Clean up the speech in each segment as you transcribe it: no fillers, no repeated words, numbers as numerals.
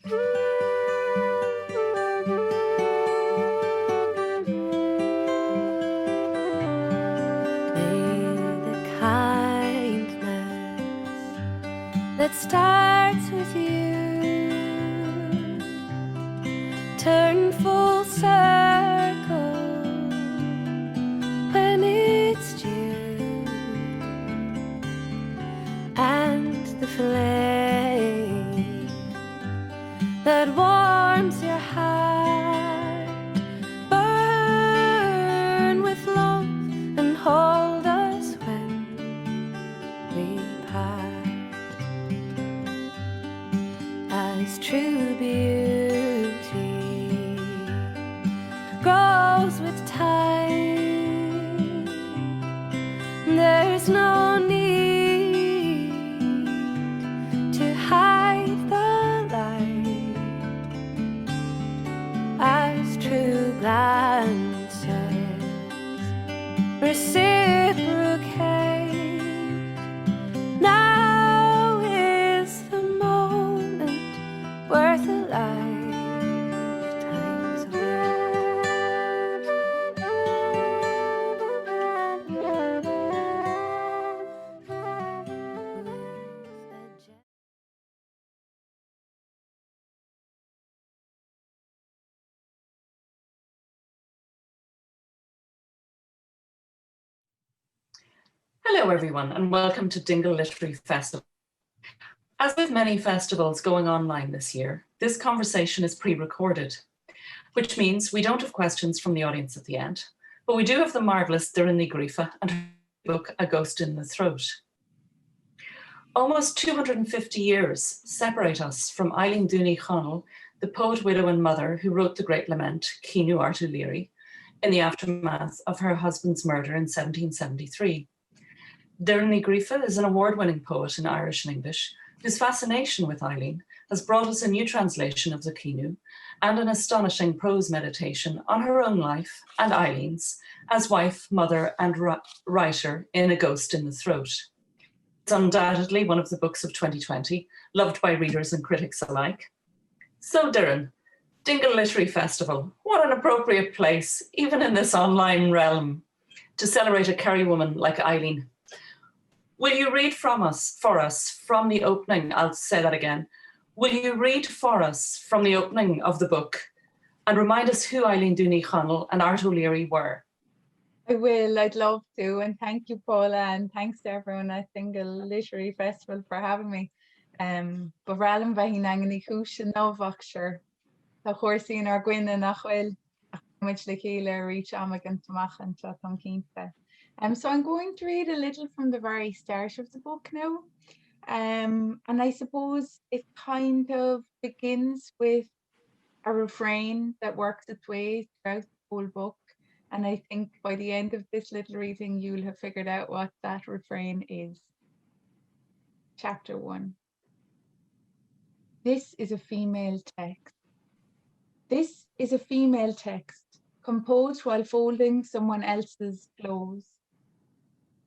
That starts with you turn full circle when it's due, and the flame that warms your heart burn with love and hold us when we part. As true beauty grows with time, there's no need to hide the light. As true glances reciprocate, now is the moment worth a lifetime's Hello everyone and welcome to Dingle Literary Festival. As with many festivals going online this year, this conversation is pre-recorded, which means we don't have questions from the audience at the end, but we do have the marvellous Doireann Ní Ghríofa and her book, A Ghost in the Throat. Almost 250 years separate us from Eibhlín Dubh Ní Chonaill, the poet, widow and mother who wrote the great lament, Caoineadh Airt Uí Laoghaire, in the aftermath of her husband's murder in 1773. Doireann Ní Ghríofa is an award-winning poet in Irish and English, whose fascination with Eibhlín has brought us a new translation of the Caoineadh and an astonishing prose meditation on her own life and Eibhlín's as wife, mother and writer in A Ghost in the Throat. It's undoubtedly one of the books of 2020, loved by readers and critics alike. So Doireann, Dingle Literary Festival, what an appropriate place, even in this online realm, to celebrate a Kerry woman like Eibhlín. Will you read for us from the opening? I'll say that again. Will you read for us from the opening of the book and remind us who Eibhlín Dubh Ní Chonaill and Airt Uí Laoghaire were? I will, I'd love to. And thank you, Paula, and thanks to everyone at Dingle Literary Festival for having me. But Rallan Bahinang and Ikusha Novakshire, the horsey in our Gwyn and Achwell, which the Keeler reach Amagan Tamach and Chatham Kinta. So I'm going to read a little from the very start of the book now. And I suppose it kind of begins with a refrain that works its way throughout the whole book. And I think by the end of this little reading, you'll have figured out what that refrain is. Chapter 1. This is a female text. This is a female text, composed while folding someone else's clothes.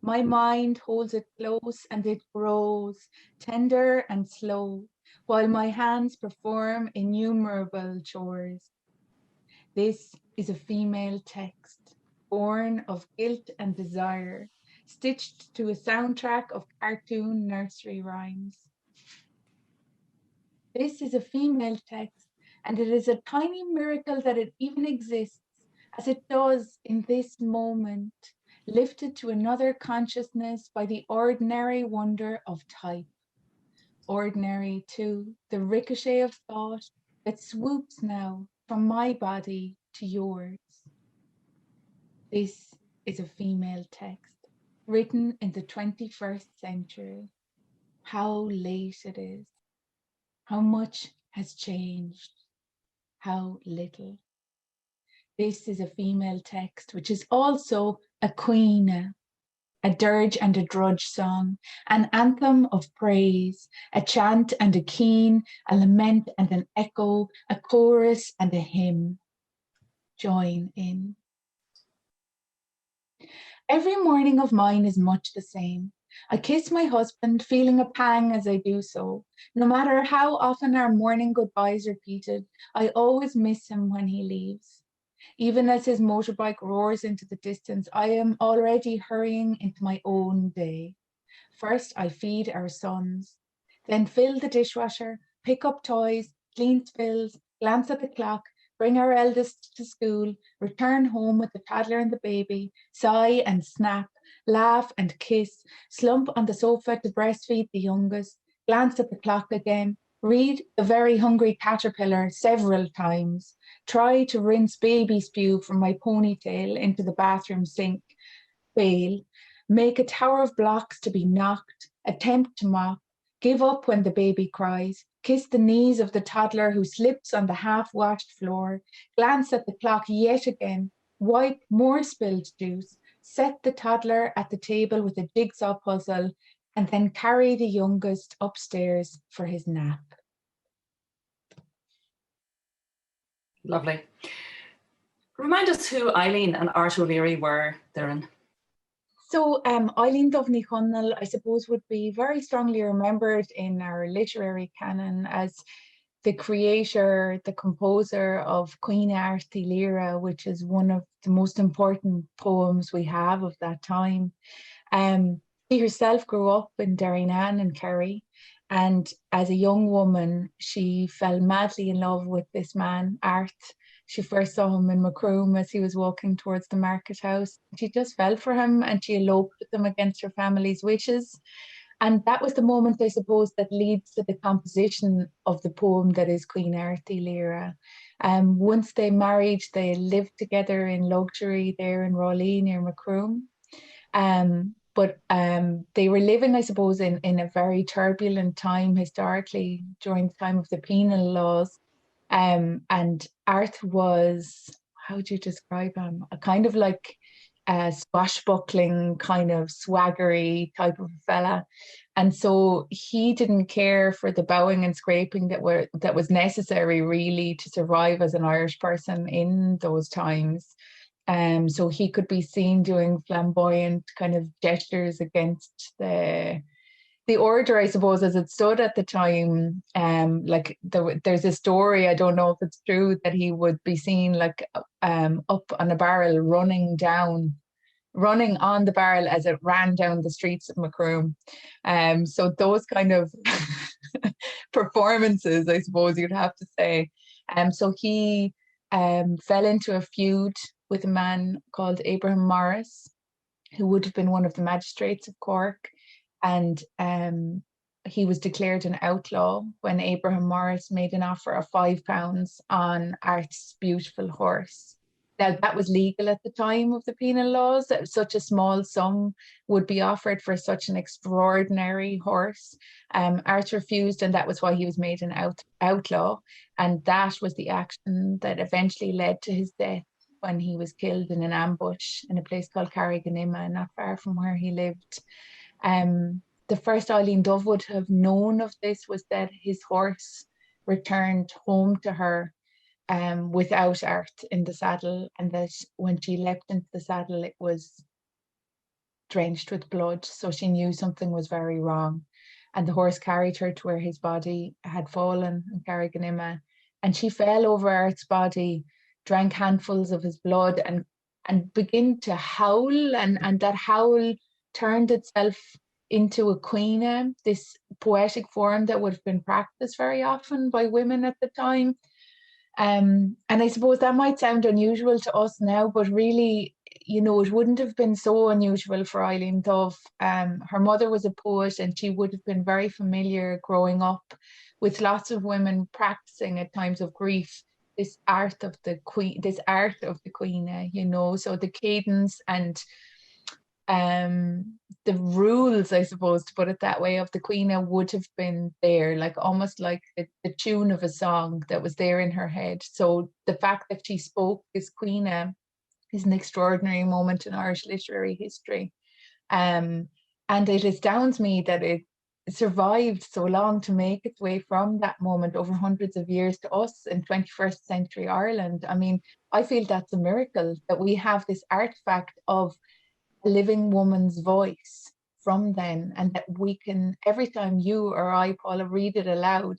My mind holds it close and it grows, tender and slow, while my hands perform innumerable chores. This is a female text, born of guilt and desire, stitched to a soundtrack of cartoon nursery rhymes. This is a female text, and it is a tiny miracle that it even exists, as it does in this moment, lifted to another consciousness by the ordinary wonder of type. Ordinary, too, the ricochet of thought that swoops now from my body to yours. This is a female text, written in the 21st century. How late it is. How much has changed. How little. This is a female text, which is also a Caoineadh, a dirge and a drudge song, an anthem of praise, a chant and a keen, a lament and an echo, a chorus and a hymn. Join in. Every morning of mine is much the same. I kiss my husband, feeling a pang as I do so. No matter how often our morning goodbyes repeated, I always miss him when he leaves. Even as his motorbike roars into the distance, I am already hurrying into my own day. First, I feed our sons, then fill the dishwasher, pick up toys, clean spills, glance at the clock, bring our eldest to school, return home with the toddler and the baby, sigh and snap, laugh and kiss, slump on the sofa to breastfeed the youngest, glance at the clock again, read The Very Hungry Caterpillar several times, try to rinse baby spew from my ponytail into the bathroom sink, fail, make a tower of blocks to be knocked, attempt to mop, give up when the baby cries, kiss the knees of the toddler who slips on the half-washed floor, glance at the clock yet again, wipe more spilled juice, set the toddler at the table with a jigsaw puzzle, and then carry the youngest upstairs for his nap. Lovely. Remind us who Eibhlín and Airt Uí Laoghaire were, Doireann. So Eibhlín Dubh Ní Chonaill, I suppose, would be very strongly remembered in our literary canon as the creator, the composer of Caoineadh Airt Uí Laoghaire, which is one of the most important poems we have of that time. She herself grew up in Doireann in Kerry, and as a young woman, she fell madly in love with this man, Airt. She first saw him in Macroom as he was walking towards the market house. She just fell for him and she eloped with him against her family's wishes. And that was the moment, I suppose, that leads to the composition of the poem that is Caoineadh Airt Uí Laoghaire. Once they married, they lived together in luxury there in Raleigh near Macroom. But they were living, I suppose, in a very turbulent time historically during the time of the penal laws. And Airt was, how would you describe him? A kind of like a swashbuckling, kind of swaggery type of fella. And so he didn't care for the bowing and scraping that was necessary really to survive as an Irish person in those times. So he could be seen doing flamboyant kind of gestures against the order, I suppose, as it stood at the time. There's a story, I don't know if it's true, that he would be seen like up on a barrel running on the barrel as it ran down the streets of Macroom. So those kind of performances, I suppose you'd have to say. So he fell into a feud with a man called Abraham Morris, who would have been one of the magistrates of Cork. And he was declared an outlaw when Abraham Morris made an offer of £5 on Airt's beautiful horse. Now, that was legal at the time of the penal laws, that such a small sum would be offered for such an extraordinary horse. Airt refused, and that was why he was made an outlaw. And that was the action that eventually led to his death when he was killed in an ambush in a place called Caoineadh, not far from where he lived. The first Eibhlín Dubh would have known of this was that his horse returned home to her without Airt in the saddle, and that when she leapt into the saddle, it was drenched with blood. So she knew something was very wrong. And the horse carried her to where his body had fallen in Caoineadh, and she fell over Airt's body, drank handfuls of his blood, and began to howl, and that howl turned itself into a cuine, this poetic form that would have been practiced very often by women at the time. And I suppose that might sound unusual to us now, but really, you know, it wouldn't have been so unusual for Eibhlín Dubh. Her mother was a poet, and she would have been very familiar growing up with lots of women practicing at times of grief this art of the cuine, you know, so the cadence and the rules, I suppose, to put it that way, of the cuine would have been there, like almost like the tune of a song that was there in her head. So the fact that she spoke this cuine is an extraordinary moment in Irish literary history. And it astounds me that it survived so long to make its way from that moment over hundreds of years to us in 21st century Ireland. I mean, I feel that's a miracle that we have this artifact of a living woman's voice from then, and that we can, every time you or I, Paula, read it aloud,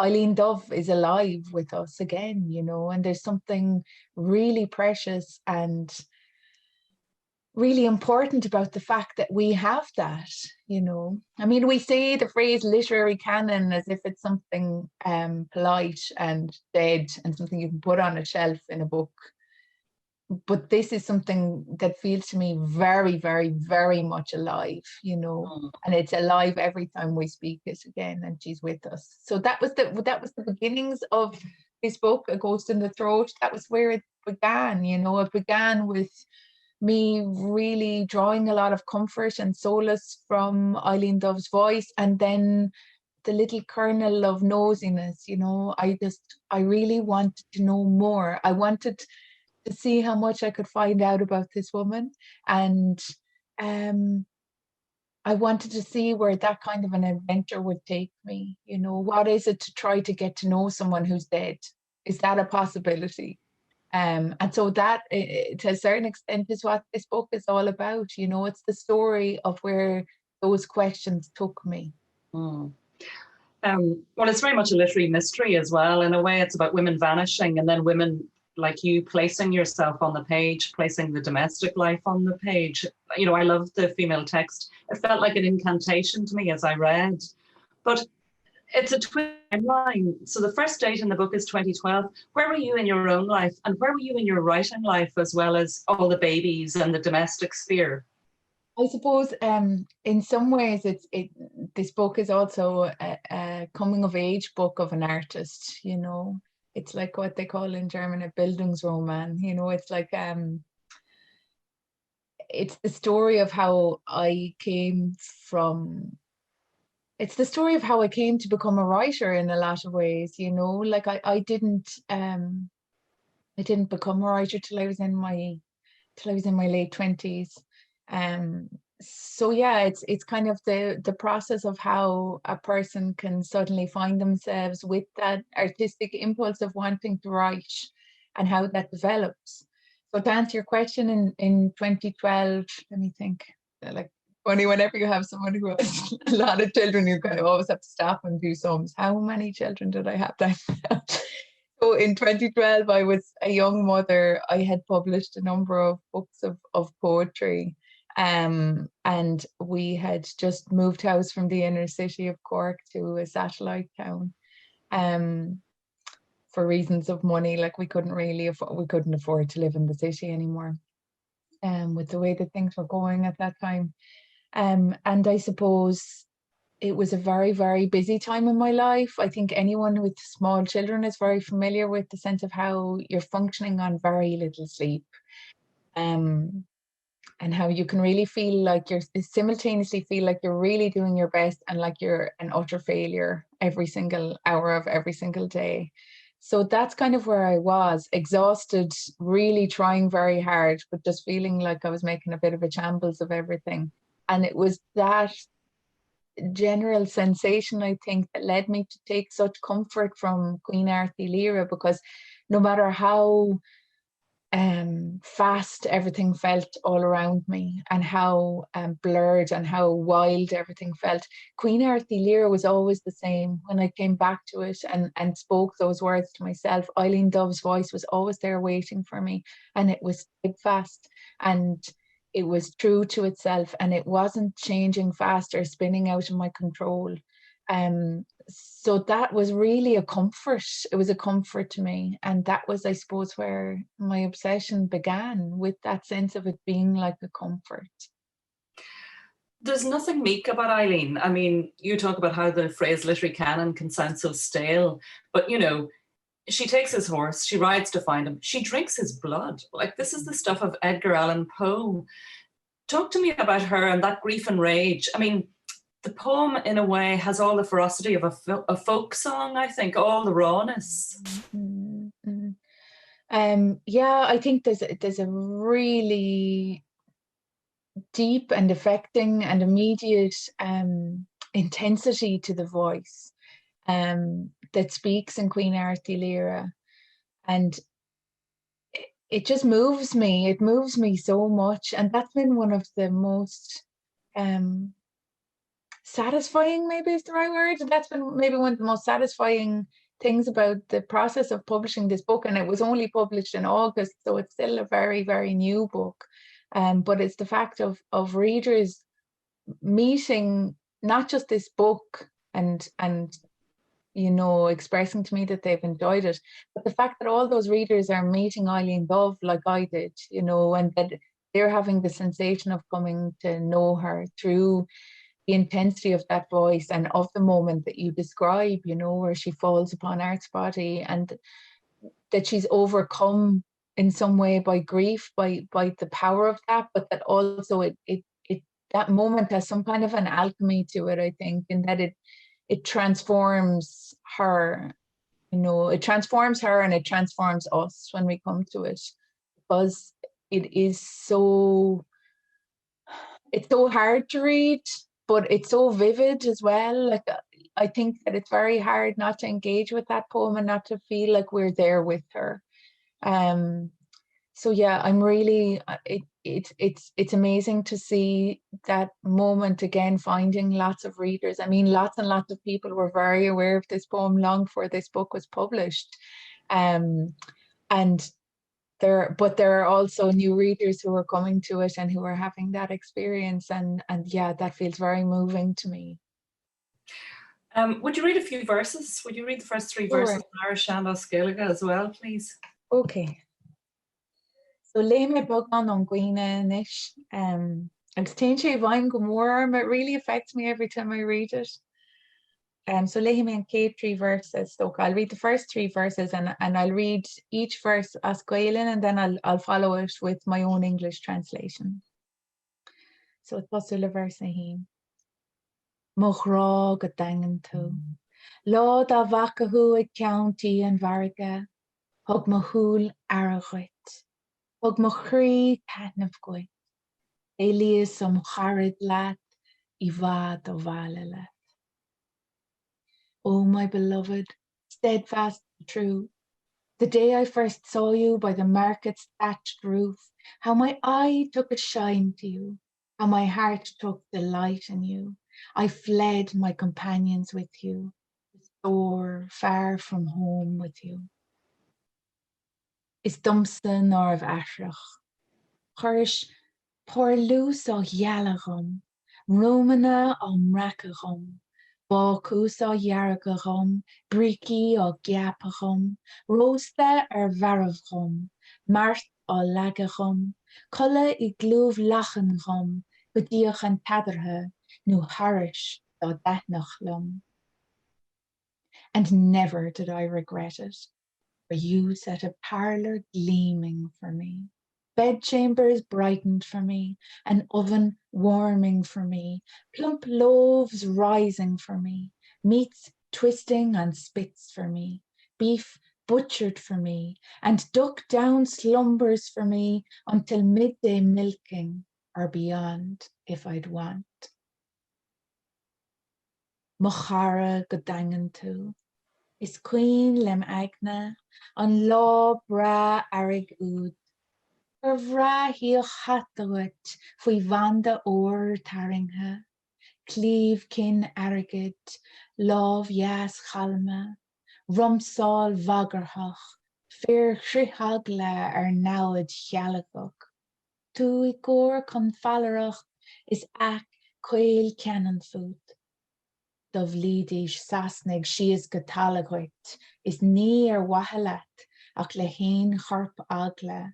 Eibhlín Dubh is alive with us again, you know, and there's something really precious and really important about the fact that we have that, you know. I mean, we say the phrase literary canon as if it's something polite and dead and something you can put on a shelf in a book. But this is something that feels to me very, very, very much alive, you know, and it's alive every time we speak it again, and she's with us. So that was the beginnings of this book, A Ghost in the Throat. That was where it began, you know. It began with me really drawing a lot of comfort and solace from Eibhlín Dubh's voice, and then the little kernel of nosiness, you know. I really wanted to know more. I wanted to see how much I could find out about this woman, and I wanted to see where that kind of an adventure would take me. You know, what is it to try to get to know someone who's dead? Is that a possibility? And so that, to a certain extent, is what this book is all about. You know, it's the story of where those questions took me. Well, it's very much a literary mystery as well. In a way, it's about women vanishing and then women like you placing yourself on the page, placing the domestic life on the page. You know, I love the female text. It felt like an incantation to me as I read. But it's a twin timeline. So the first date in the book is 2012. Where were you in your own life? And where were you in your writing life, as well as all the babies and the domestic sphere? I suppose in some ways this book is also a coming of age book of an artist, you know. It's like what they call in German a Bildungsroman, you know. It's like it's the story of how I came from, it's the story of how I came to become a writer in a lot of ways, you know. Like I didn't become a writer till I was in my late 20s. So yeah, it's kind of the process of how a person can suddenly find themselves with that artistic impulse of wanting to write and how that develops. So to answer your question, in 2012, let me think, like funny, whenever you have someone who has a lot of children, you kind of always have to stop and do sums. How many children did I have then? So in 2012, I was a young mother. I had published a number of books of poetry. And we had just moved house from the inner city of Cork to a satellite town. For reasons of money, like we couldn't afford to live in the city anymore. With the way that things were going at that time. And I suppose it was a very, very busy time in my life. I think anyone with small children is very familiar with the sense of how you're functioning on very little sleep. And how you can really feel like simultaneously feel like you're really doing your best and like you're an utter failure every single hour of every single day. So that's kind of where I was, exhausted, really trying very hard, but just feeling like I was making a bit of a shambles of everything. And it was that general sensation, I think, that led me to take such comfort from Caoineadh Airt Uí Laoghaire, because no matter how fast everything felt all around me, and how blurred and how wild everything felt, Caoineadh Airt Uí Laoghaire was always the same. When I came back to it and spoke those words to myself, Eibhlín Dubh's voice was always there waiting for me, and it was steadfast and it was true to itself, and it wasn't changing fast or spinning out of my control. So that was really a comfort. It was a comfort to me. And that was, I suppose, where my obsession began, with that sense of it being like a comfort. There's nothing meek about Eibhlín. I mean, you talk about how the phrase literary canon can sound so stale, but you know, she takes his horse, she rides to find him, she drinks his blood. Like, this is the stuff of Edgar Allan Poe. Talk to me about her and that grief and rage. I mean, the poem, in a way, has all the ferocity of a folk song, I think, all the rawness. Mm-hmm. Yeah, I think there's a really deep and affecting and immediate intensity to the voice that speaks in Caoineadh Airt Uí Laoghaire. And it just moves me. It moves me so much. And that's been one of the most satisfying, maybe is the right word. That's been maybe one of the most satisfying things about the process of publishing this book. And it was only published in August, so it's still a very, very new book. But it's the fact of readers meeting not just this book and you know, expressing to me that they've enjoyed it, but the fact that all those readers are meeting Eibhlín Dubh like I did, you know, and that they're having the sensation of coming to know her through the intensity of that voice and of the moment that you describe, you know, where she falls upon Art's body, and that she's overcome in some way by grief, by the power of that, but that also it that moment has some kind of an alchemy to it, I think, in that it transforms her, you know, it transforms her and it transforms us when we come to it, because it is so, it's so hard to read, but it's so vivid as well. Like, I think that it's very hard not to engage with that poem and not to feel like we're there with her. So yeah, I'm really, it's amazing to see that moment again, finding lots of readers. I mean, lots and lots of people were very aware of this poem long before this book was published. And there are also new readers who are coming to it and who are having that experience. And yeah, that feels very moving to me. Would you read a few verses? Would you read the first three Sure. verses in Irish and Oscailga as well, please? Okay. So le me bogan on Gweena nish. It's tingy vine gomorm. It really affects me every time I read it. So le me and Kate 3 verses. So I'll read the first 3 verses and I'll read each verse as Gaelin, and then I'll follow it with my own English translation. So it's possible verse na him. Mochrá go dangan tú. Lá da vacahu a county and varga. Hog mahul aragoit. Hog machri tatnafgoit. Elias some harid lat. Ivad of valalat. Oh, my beloved, steadfast and true. The day I first saw you by the market's thatched roof, how my eye took a shine to you, how my heart took delight in you. I fled my companions with you, soar far from home with you. Is Dumpston or of Ashrach, Churish por loose o yalagum, Romana o mrakagum, Bacchus o yaragagum, Briki o giapagum, Rosta varavgum, Mart o lagagum, Culla I glúv lachangum, Godiach an tadarha, nu harish o datnachlum. And never did I regret it, for you set a parlour gleaming for me. Bedchambers brightened for me, an oven warming for me, plump loaves rising for me, meats twisting on spits for me, beef butchered for me, and duck down slumbers for me until midday milking or beyond if I'd want. Mochara godangan tú. Is queen lem agna, an lá bra arig úd. Bra híl chatagwit, fwy vanda or taringha. Cleave kin arigid, love yas chalma. Rumsal vagarhach, fear shrihagla nawad chalagok. Tu I gor con falarach is ac quail cannon food. Dov lidish sasnig she is gatalagwit, is near wahalat, ach lehin harp agla.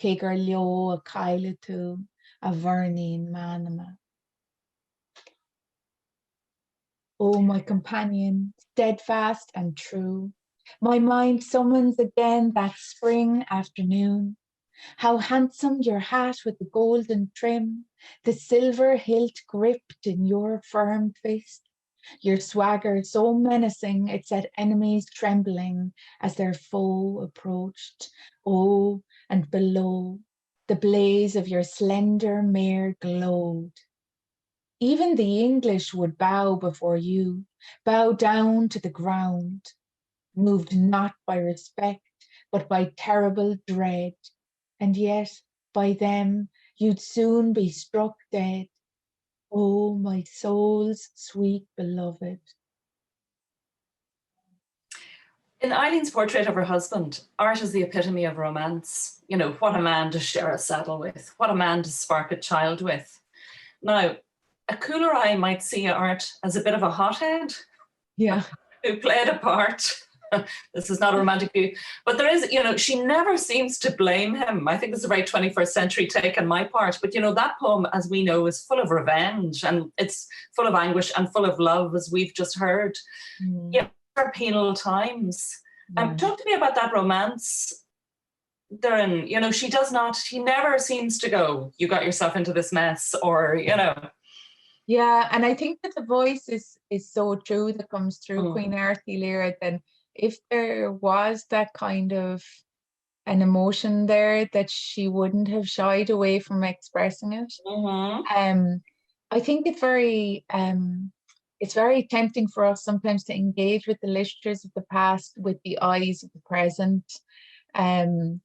Kegar leo a kaile tu, a vernin manama. Oh, my companion, steadfast and true, my mind summons again that spring afternoon. How handsome your hat with the golden trim, the silver hilt gripped in your firm fist. Your swagger so menacing it set enemies trembling as their foe approached. Oh, and below, the blaze of your slender mare glowed. Even the English would bow before you, bow down to the ground, moved not by respect, but by terrible dread. And yet, by them, you'd soon be struck dead. Oh, my soul's sweet beloved. In Eileen's portrait of her husband, Art is the epitome of romance. You know, what a man to share a saddle with, what a man to spark a child with. Now, a cooler eye might see Art as a bit of a hothead Yeah. who played a part. This is not a romantic view, but there is, you know, she never seems to blame him. I think this is a very 21st century take on my part, but you know, that poem, as we know, is full of revenge and it's full of anguish and full of love, as we've just heard. Yeah, for penal times. Talk to me about that romance, Doireann. You know, she never seems to go, you got yourself into this mess, or, you know. Yeah, and I think that the voice is so true that comes through Caoineadh Airt Uí Laoghaire, that if there was that kind of an emotion there, that she wouldn't have shied away from expressing it. I think it's very tempting for us sometimes to engage with the literatures of the past with the eyes of the present, and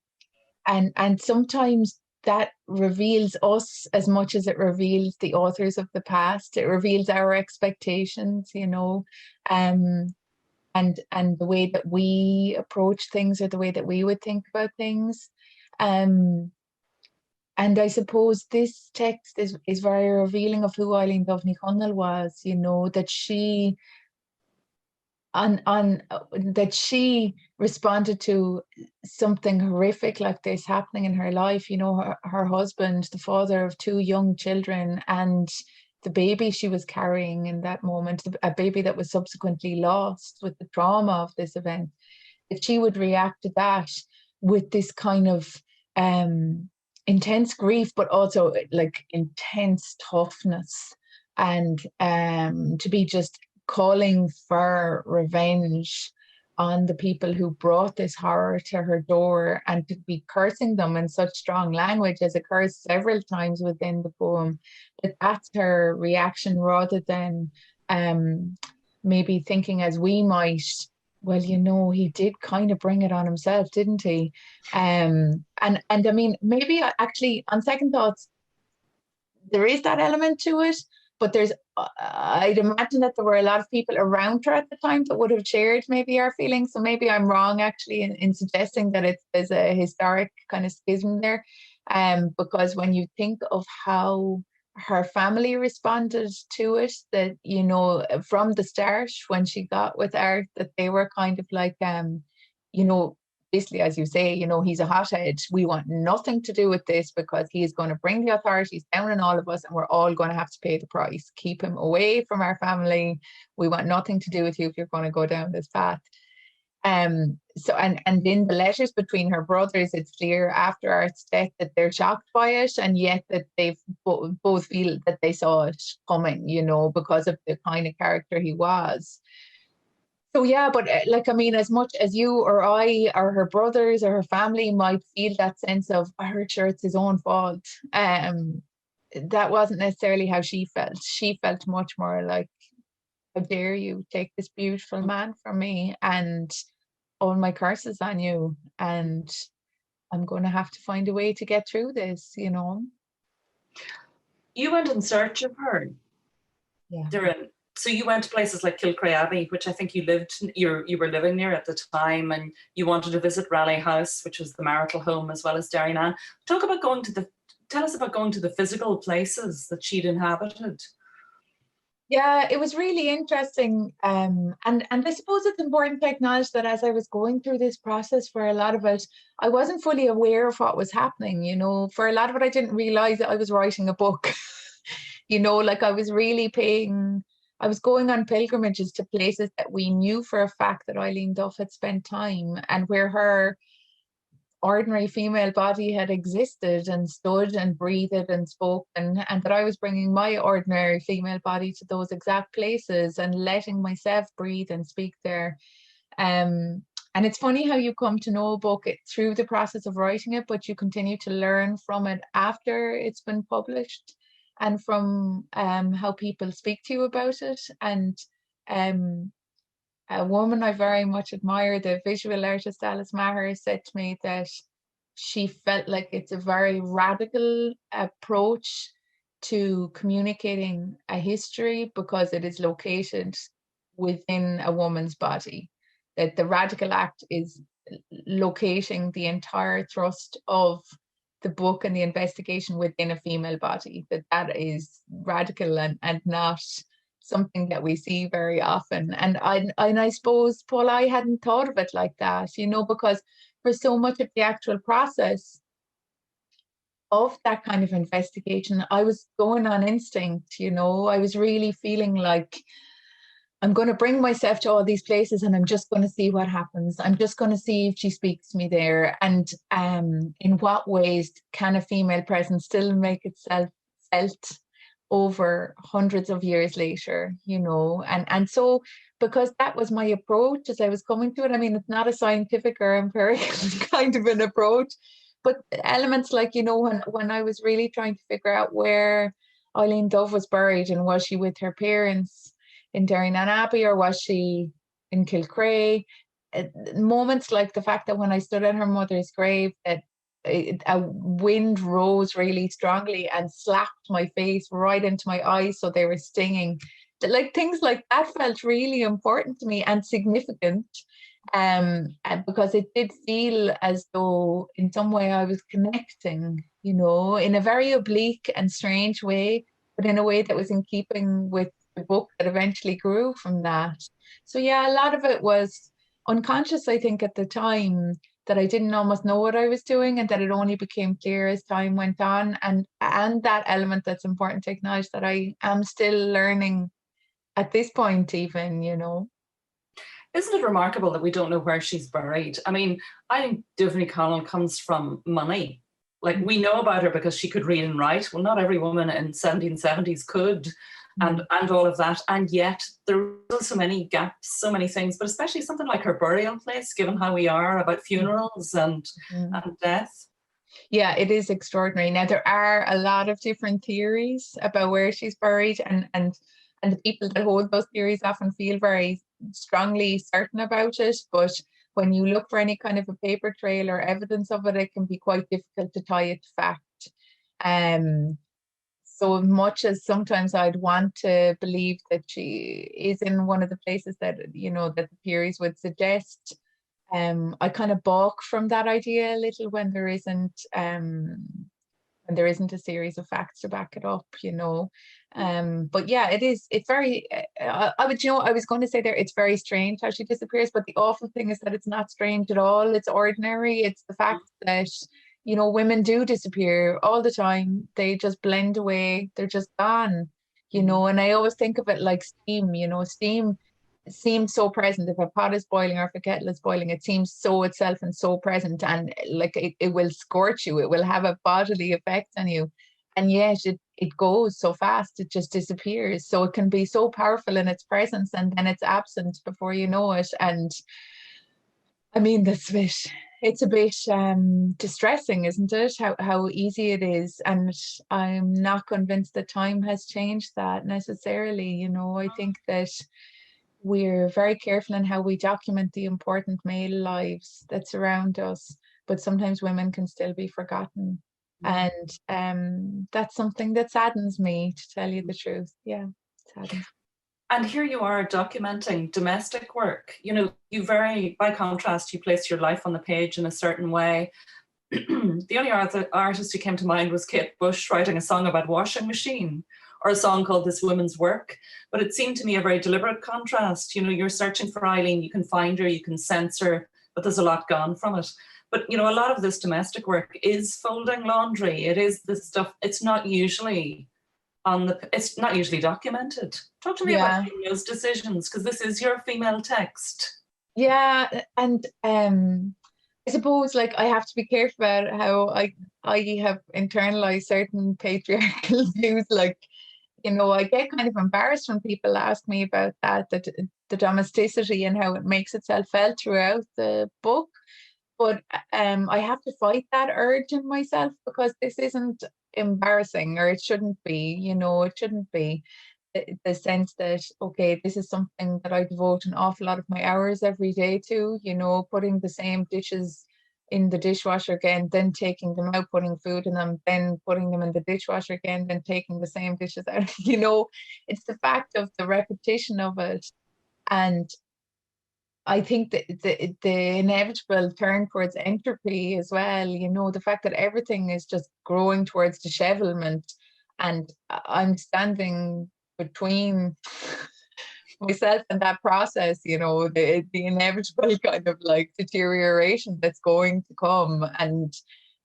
sometimes that reveals us as much as it reveals the authors of the past. It reveals our expectations, you know, and the way that we approach things, or the way that we would think about things. And I suppose this text is very revealing of who Eibhlín Dubh Ní Chonaill was, you know, that she that she responded to something horrific like this happening in her life. You know, her husband, the father of two young children, and the baby she was carrying in that moment, a baby that was subsequently lost with the trauma of this event, that she would react to that with this kind of intense grief, but also like intense toughness, and to be just calling for revenge on the people who brought this horror to her door, and to be cursing them in such strong language, as occurs several times within the poem. That's her reaction, rather than maybe thinking as we might, well, you know, he did kind of bring it on himself, didn't he? And I mean, maybe actually on second thoughts, there is that element to it, but there's, I'd imagine that there were a lot of people around her at the time that would have shared maybe our feelings. So maybe I'm wrong actually in suggesting that there's a historic kind of schism there. Because when you think of how her family responded to it, that, you know, from the start when she got with Art, that they were kind of like, you know, basically, as you say, you know, he's a hothead. We want nothing to do with this, because he is going to bring the authorities down on all of us, and we're all going to have to pay the price. Keep him away from our family. We want nothing to do with you if you're going to go down this path. So and in the letters between her brothers, it's clear after Art's death that they're shocked by it, and yet that they've both feel that they saw it coming, you know, because of the kind of character he was. So yeah, but like, I mean, as much as you or I or her brothers or her family might feel that sense of, oh, sure, it's his own fault, that wasn't necessarily how she felt. She felt much more like, how dare you take this beautiful man from me, and all my curses on you, and I'm going to have to find a way to get through this, you know. You went in search of her. Yeah. So you went to places like Kilcray Abbey, which I think you were living near at the time, and you wanted to visit Raleigh House, which was the marital home, as well as Doireann. Tell us about going to the physical places that she'd inhabited. Yeah, it was really interesting. And I suppose it's important to acknowledge that as I was going through this process for a lot of it, I wasn't fully aware of what was happening. You know, for a lot of it, I didn't realize that I was writing a book. You know, like I was going on pilgrimages to places that we knew for a fact that Eibhlín Dubh had spent time, and where her ordinary female body had existed and stood and breathed and spoke, and that I was bringing my ordinary female body to those exact places and letting myself breathe and speak there. And it's funny how you come to know a book through the process of writing it, but you continue to learn from it after it's been published, and from how people speak to you about it. And a woman I very much admire, the visual artist Alice Maher, said to me that she felt like it's a very radical approach to communicating a history because it is located within a woman's body. That the radical act is locating the entire thrust of the book and the investigation within a female body. That is radical and not something that we see very often. And I suppose, Paul, I hadn't thought of it like that, because for so much of the actual process of that kind of investigation, I was going on instinct. I was really feeling like I'm going to bring myself to all these places and I'm just going to see what happens. I'm just going to see if she speaks to me there. And in what ways can a female presence still make itself felt over hundreds of years later, and so because that was my approach as I was coming to it. I mean, it's not a scientific or empirical kind of an approach, but elements like, when I was really trying to figure out where Eibhlín Dubh was buried, and was she with her parents in Doireann Abbey or was she in Kilcrea? Moments like the fact that when I stood at her mother's grave, that a wind rose really strongly and slapped my face right into my eyes, so they were stinging. Like things like that felt really important to me and significant, and because it did feel as though in some way I was connecting, in a very oblique and strange way, but in a way that was in keeping with the book that eventually grew from that. So yeah, a lot of it was unconscious, I think, at the time, that I didn't almost know what I was doing, and that it only became clear as time went on. And that element that's important to acknowledge, that I am still learning at this point even, Isn't it remarkable that we don't know where she's buried? I mean, I think Dubh Ní Chonaill comes from money. Like, we know about her because she could read and write. Well, not every woman in 1770s could, and all of that. And yet there are so many gaps, so many things, but especially something like her burial place, given how we are about funerals and death. Yeah, it is extraordinary. Now, there are a lot of different theories about where she's buried, and the people that hold those theories often feel very strongly certain about it. But when you look for any kind of a paper trail or evidence of it, it can be quite difficult to tie it to fact. So much as sometimes I'd want to believe that she is in one of the places that, that the theories would suggest, I kind of balk from that idea a little when there isn't a series of facts to back it up, But yeah, it's very, I was going to say there, it's very strange how she disappears, but the awful thing is that it's not strange at all. It's ordinary. It's the fact that, women do disappear all the time. They just blend away. They're just gone, and I always think of it like steam. Steam seems so present. If a pot is boiling or if a kettle is boiling, it seems so itself and so present, and like it will scorch you. It will have a bodily effect on you. And yet it goes so fast, it just disappears. So it can be so powerful in its presence, and then it's absent before you know it. And I mean, it's a bit distressing, isn't it? How easy it is. And I'm not convinced that time has changed that necessarily. I think that we're very careful in how we document the important male lives that surround us, but sometimes women can still be forgotten. And that's something that saddens me, to tell you the truth. Yeah, it saddens. And here you are documenting domestic work. By contrast, you place your life on the page in a certain way. The only artist who came to mind was Kate Bush writing a song about washing machine, or a song called This Woman's Work. But it seemed to me a very deliberate contrast. You're searching for Eibhlín, you can find her, you can sense her, but there's a lot gone from it. But, a lot of this domestic work is folding laundry. It is this stuff, it's not usually documented. Talk to me about those decisions, because this is your female text. Yeah, and I suppose, like, I have to be careful about how I have internalized certain patriarchal views. Like, I get kind of embarrassed when people ask me about that the domesticity and how it makes itself felt throughout the book. But I have to fight that urge in myself, because this isn't embarrassing, or it shouldn't be, it shouldn't be. The sense that, okay, this is something that I devote an awful lot of my hours every day to, putting the same dishes in the dishwasher again, then taking them out, putting food in them, then putting them in the dishwasher again, then taking the same dishes out. It's the fact of the repetition of it. And I think that the inevitable turn towards entropy as well, the fact that everything is just growing towards dishevelment, and I'm standing between myself and that process, the inevitable kind of like deterioration that's going to come. And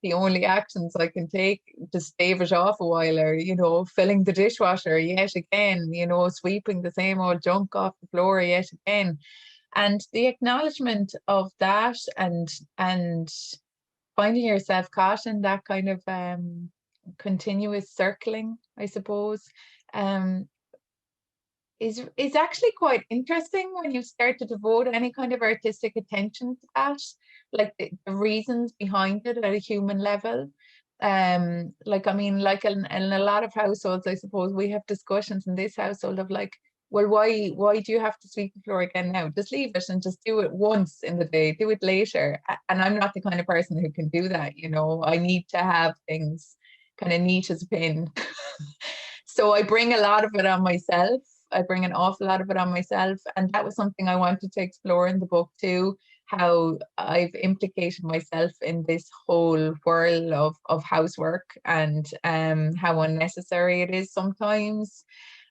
the only actions I can take to stave it off a while are, filling the dishwasher yet again, sweeping the same old junk off the floor yet again. And the acknowledgement of that, and finding yourself caught in that kind of continuous circling, I suppose, is actually quite interesting when you start to devote any kind of artistic attention to that, like the reasons behind it at a human level. Like in a lot of households, I suppose we have discussions in this household of like, well, why do you have to sweep the floor again now? Just leave it and just do it once in the day, do it later. And I'm not the kind of person who can do that, I need to have things kind of neat as a pin. So I bring a lot of it on myself. I bring an awful lot of it on myself. And that was something I wanted to explore in the book too, how I've implicated myself in this whole whirl of housework, and how unnecessary it is sometimes.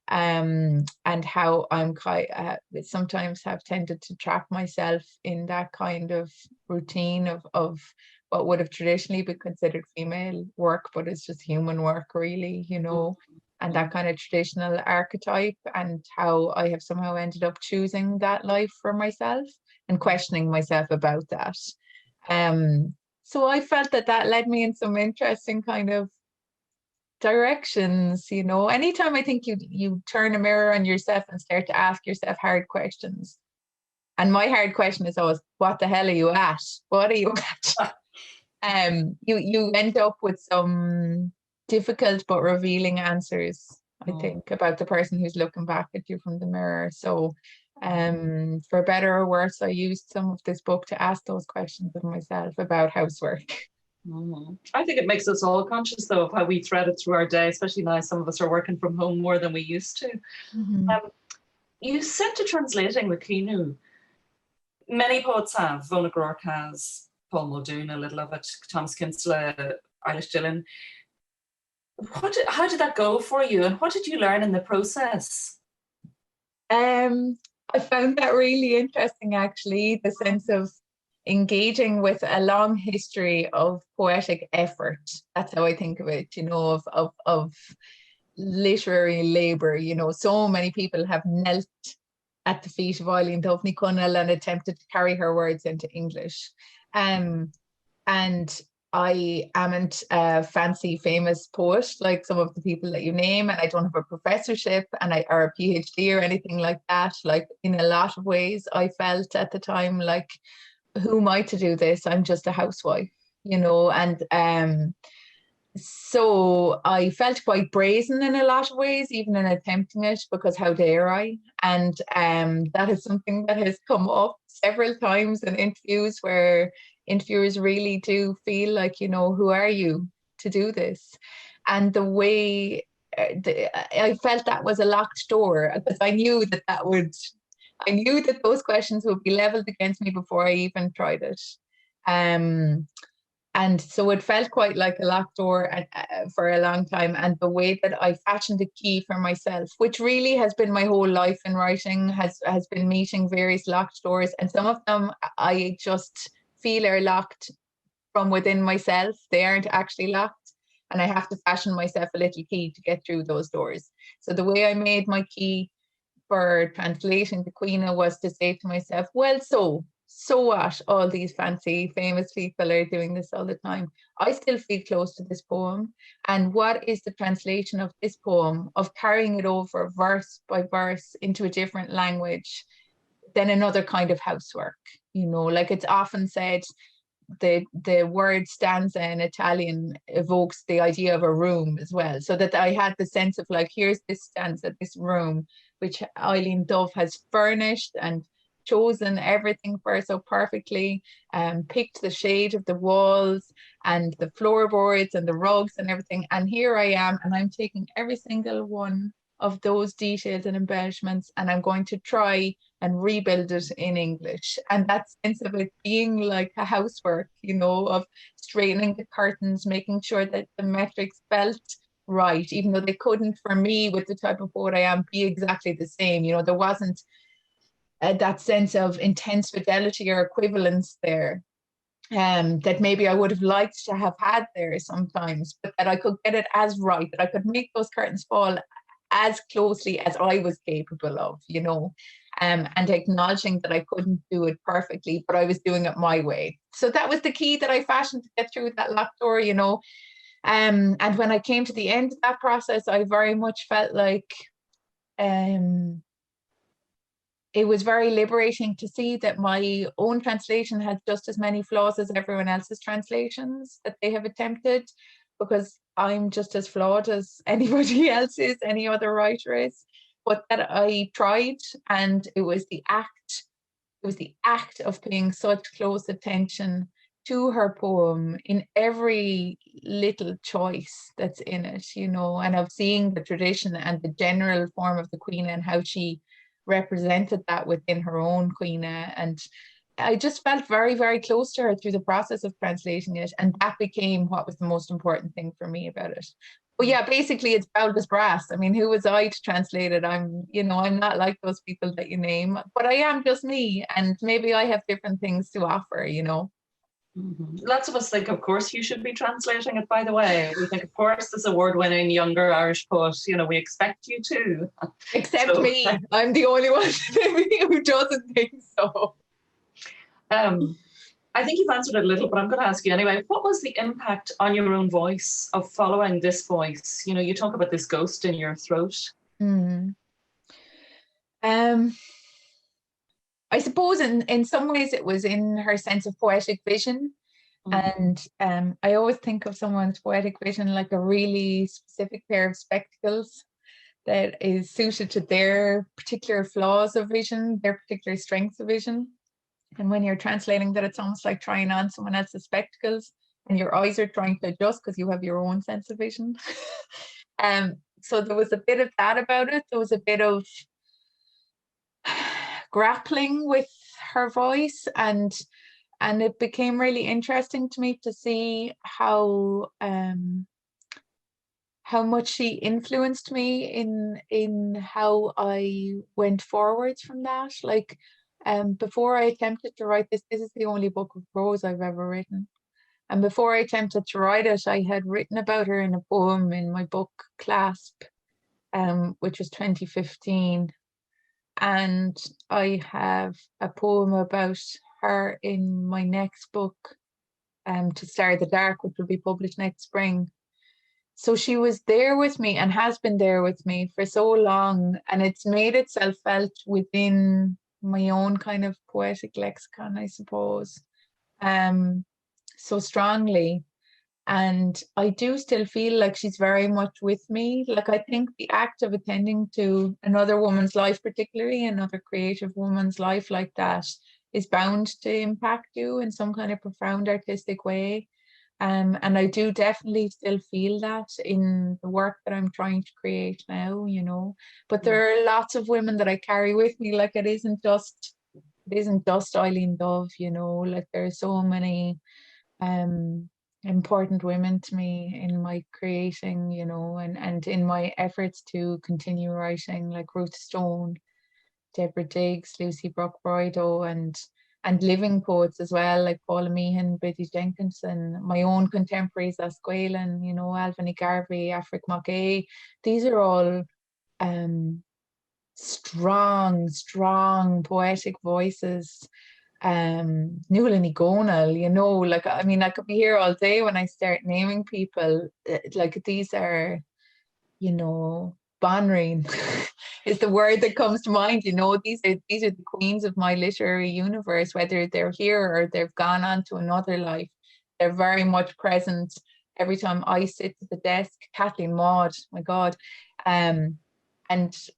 And how I'm sometimes have tended to trap myself in that kind of routine of what would have traditionally been considered female work, but it's just human work really, and that kind of traditional archetype, and how I have somehow ended up choosing that life for myself and questioning myself about that. So I felt that led me in some interesting kind of directions. Anytime I think you turn a mirror on yourself and start to ask yourself hard questions, and my hard question is always, what the hell are you at? What are you at? You end up with some difficult but revealing answers, I think, about the person who's looking back at you from the mirror. So for better or worse, I used some of this book to ask those questions of myself about housework. I think it makes us all conscious, though, of how we thread it through our day, especially now some of us are working from home more than we used to. You said to translating the Caoineadh. Many poets have. Mhona O'Rourke has, Paul Muldoon, a little of it, Thomas Kinsella, Eilish Dillon. How did that go for you, and what did you learn in the process? I found that really interesting, actually, the sense of engaging with a long history of poetic effort. That's how I think of it, of literary labour. So many people have knelt at the feet of Eibhlín Dubh Ní Chonaill and attempted to carry her words into English. And I amn't a fancy famous poet like some of the people that you name, and I don't have a professorship or a PhD or anything like that. Like, in a lot of ways, I felt at the time like, who am I to do this? I'm just a housewife, and so I felt quite brazen in a lot of ways, even in attempting it, because how dare I? And that is something that has come up several times in interviews, where interviewers really do feel like, who are you to do this? And the way I felt that was a locked door, because I knew that those questions would be leveled against me before I even tried it. And so it felt quite like a locked door for a long time. And the way that I fashioned a key for myself, which really has been my whole life in writing, has been meeting various locked doors. And some of them I just feel are locked from within myself. They aren't actually locked. And I have to fashion myself a little key to get through those doors. So the way I made my key for translating the Caoineadh was to say to myself, well, so what? All these fancy, famous people are doing this all the time. I still feel close to this poem. And what is the translation of this poem, of carrying it over verse by verse into a different language, than another kind of housework? Like it's often said, the word stanza in Italian evokes the idea of a room as well. So that I had the sense of like, here's this stanza, this room, which Eibhlín Dubh has furnished and chosen everything for her so perfectly, picked the shade of the walls and the floorboards and the rugs and everything. And here I am, and I'm taking every single one of those details and embellishments, and I'm going to try and rebuild it in English. And that sense of it being like a housework, you know, of straightening the curtains, making sure that the metrics felt right, even though they couldn't, for me, with the type of poet I am, be exactly the same. You know, there wasn't that sense of intense fidelity or equivalence there, that maybe I would have liked to have had there sometimes, but that I could get it as right, that I could make those curtains fall as closely as I was capable of, you know, and acknowledging that I couldn't do it perfectly, but I was doing it my way. So that was the key that I fashioned to get through that locked door, you know. And when I came to the end of that process, I very much felt like it was very liberating to see that my own translation had just as many flaws as everyone else's translations that they have attempted, because I'm just as flawed as anybody else is, any other writer is, but that I tried. And it was the act of paying such close attention to her poem in every little choice that's in it, you know, and of seeing the tradition and the general form of the Queen and how she represented that within her own Queen. And I just felt very, very close to her through the process of translating it, and that became what was the most important thing for me about it. But yeah, basically it's bold as brass. I mean, who was I to translate it? I'm not like those people that you name, but I am just me, and maybe I have different things to offer, you know. Lots of us think, of course, you should be translating it, by the way. We think, of course, this award-winning younger Irish poet, you know, we expect you to. Except me. I'm the only one who doesn't think so. I think you've answered it a little, but I'm going to ask you anyway. What was the impact on your own voice of following this voice? You know, you talk about this ghost in your throat. I suppose in some ways it was in her sense of poetic vision. And I always think of someone's poetic vision like a really specific pair of spectacles that is suited to their particular flaws of vision, their particular strengths of vision. And when you're translating that, it's almost like trying on someone else's spectacles, and your eyes are trying to adjust because you have your own sense of vision. So there was a bit of that about it. There was a bit of grappling with her voice, and it became really interesting to me to see how much she influenced me in how I went forwards from that. Like, before I attempted to write this is the only book of prose I've ever written. And before I attempted to write it, I had written about her in a poem in my book Clasp, which was 2015. And I have a poem about her in my next book, To Star the Dark, which will be published next spring. So she was there with me and has been there with me for so long, and it's made itself felt within my own kind of poetic lexicon, I suppose, so strongly. And I do still feel like she's very much with me. Like, I think the act of attending to another woman's life, particularly another creative woman's life like that, is bound to impact you in some kind of profound artistic way. And I do definitely still feel that in the work that I'm trying to create now, you know. But there are lots of women that I carry with me. Like, it isn't just Eibhlín Dubh, you know. Like, there are so many important women to me in my creating, you know, and in my efforts to continue writing, like Ruth Stone, Deborah Diggs, Lucy Brock-Broido, and living poets as well, like Paula Meehan, Biddy Jenkinson, my own contemporaries, Asquelan, you know, Alvin Garvey, Afric Mackay. These are all strong poetic voices. Nuala Ní Chonaill, you know, like, I mean, I could be here all day when I start naming people. Like, these are, you know, Bonreen is the word that comes to mind, you know. These are the queens of my literary universe, whether they're here or they've gone on to another life. They're very much present every time I sit at the desk. Kathleen Maud, my God. And,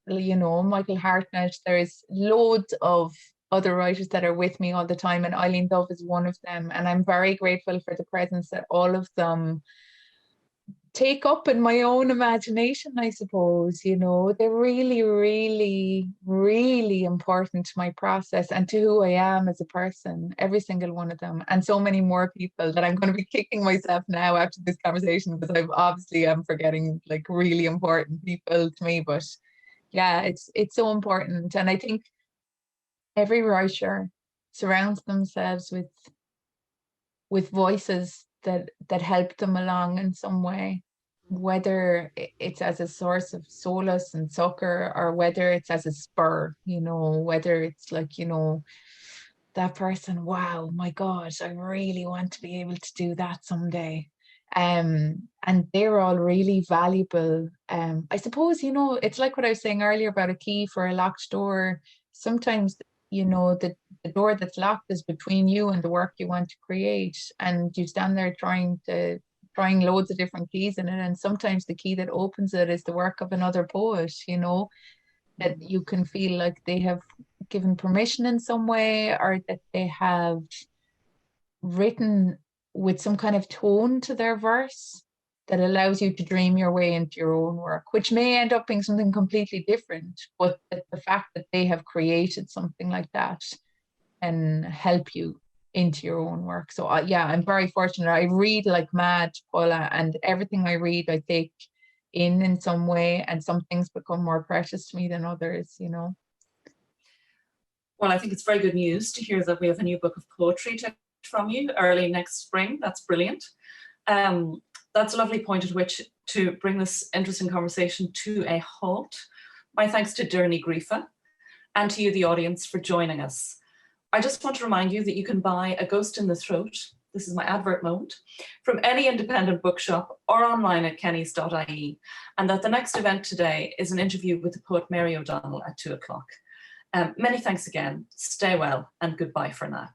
you know, Michael Hartnett. There's loads of other writers that are with me all the time, and Eibhlín Dubh is one of them. And I'm very grateful for the presence that all of them take up in my own imagination, I suppose. You know, they're really, really, really important to my process and to who I am as a person, every single one of them, and so many more people that I'm going to be kicking myself now after this conversation, because I've obviously am forgetting like really important people to me. But yeah, it's so important. And I think every writer surrounds themselves with voices that help them along in some way, whether it's as a source of solace and succor, or whether it's as a spur, you know, whether it's like, you know, that person, wow, my God, I really want to be able to do that someday. And they're all really valuable. I suppose, you know, it's like what I was saying earlier about a key for a locked door. Sometimes, you know, the door that's locked is between you and the work you want to create, and you stand there trying loads of different keys in it, and sometimes the key that opens it is the work of another poet, you know, that you can feel like they have given permission in some way, or that they have written with some kind of tone to their verse that allows you to dream your way into your own work, which may end up being something completely different, but the fact that they have created something like that can help you into your own work. So yeah, I'm very fortunate. I read like mad, Paula, and everything I read I take in some way, and some things become more precious to me than others, you know. Well, I think it's very good news to hear that we have a new book of poetry from you early next spring. That's brilliant. That's a lovely point at which to bring this interesting conversation to a halt. My thanks to Doireann Ní Ghríofa and to you, the audience, for joining us. I just want to remind you that you can buy A Ghost in the Throat, this is my advert moment, from any independent bookshop or online at kennys.ie, and that the next event today is an interview with the poet Mary O'Donnell at 2 o'clock. Many thanks again, stay well, and goodbye for now.